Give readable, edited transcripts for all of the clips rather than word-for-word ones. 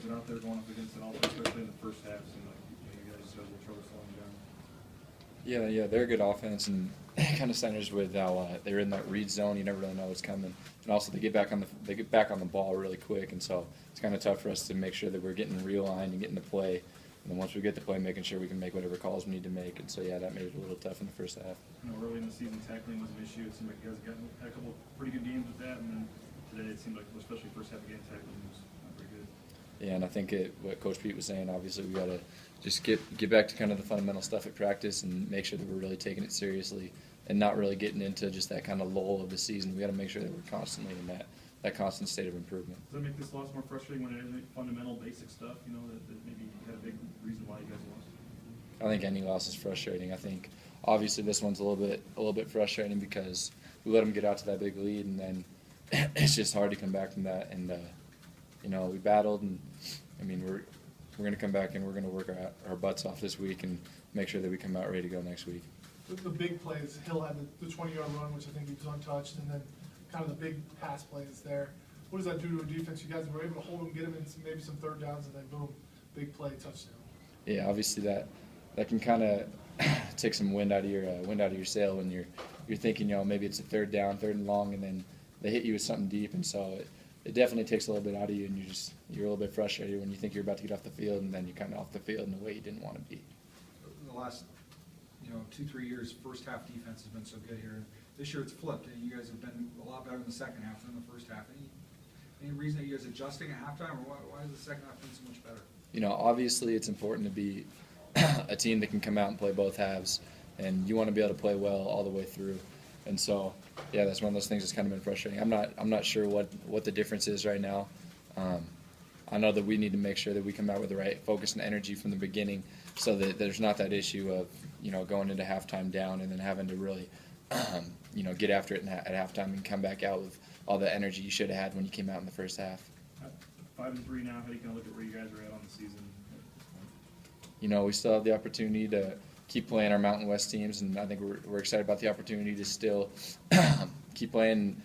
but out there going up against it, also, especially in the first half, seemed like you guys had a little trouble slowing down. Yeah, they're a good offense, and kind of centers with how they're in that read zone. You never really know what's coming, and also they get back on the ball really quick, and so it's kind of tough for us to make sure that we're getting realigned and getting the play. And then once we get the play, making sure we can make whatever calls we need to make. And so yeah, that made it a little tough in the first half. Early in the season, tackling was an issue. It seemed like you guys had a couple pretty good games with that, and then today it seemed like, especially first half again, tackling was not very good. Yeah, and I think what Coach Pete was saying, obviously we got to just get back to kind of the fundamental stuff at practice and make sure that we're really taking it seriously and not really getting into just that kind of lull of the season. We got to make sure that we're constantly in that constant state of improvement. Does that make this loss more frustrating when it isn't fundamental, basic stuff, that maybe had a big reason why you guys lost? I think any loss is frustrating. I think obviously this one's a little bit frustrating because we let them get out to that big lead, and then it's just hard to come back from that. And we battled, and I mean we're going to come back and we're going to work our butts off this week and make sure that we come out ready to go next week. The big plays, Hill had the 20-yard run, which I think he was untouched, and then kind of the big pass plays there. What does that do to a defense? You guys were able to hold them, get them in maybe some third downs, and then boom, big play, touchdown. Yeah, obviously that can kind of take some wind out of your sail when you're thinking, maybe it's a third down, third and long, and then they hit you with something deep, and so it definitely takes a little bit out of you, and you're a little bit frustrated when you think you're about to get off the field, and then you're kind of off the field in a way you didn't want to be. The last 2-3 years, first half defense has been so good here. This year it's flipped, and you guys have been a lot better in the second half than the first half. Any reason that you guys adjusting at halftime, or why is the second half been so much better? Obviously it's important to be a team that can come out and play both halves, and you want to be able to play well all the way through. And so, yeah, that's one of those things that's kind of been frustrating. I'm not sure what the difference is right now. I know that we need to make sure that we come out with the right focus and energy from the beginning, so that there's not that issue of going into halftime down and then having to really get after it at halftime and come back out with all the energy you should have had when you came out in the first half. 5-3 now. How do you kind of look at where you guys are at on the season at this point? We still have the opportunity to keep playing our Mountain West teams, and I think we're excited about the opportunity to still keep playing,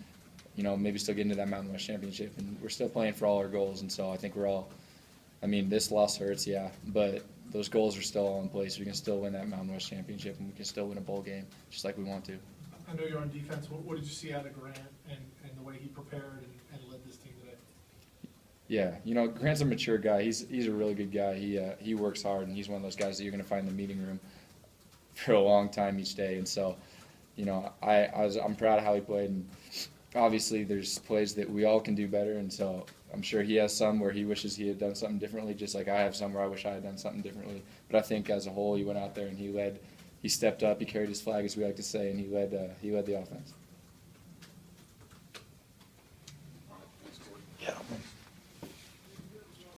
maybe still get into that Mountain West championship. And we're still playing for all our goals, and so I think this loss hurts, yeah, but those goals are still all in place. We can still win that Mountain West championship, and we can still win a bowl game just like we want to. I know you're on defense. What did you see out of Grant and the way he prepared and led this team today? Yeah, Grant's a mature guy. He's a really good guy. He works hard, and he's one of those guys that you're going to find in the meeting room for a long time each day. And so, I'm proud of how he played. And obviously, there's plays that we all can do better, and so I'm sure he has some where he wishes he had done something differently, just like I have some where I wish I had done something differently. But I think as a whole, he went out there and he stepped up, he carried his flag, as we like to say, and he led the offense.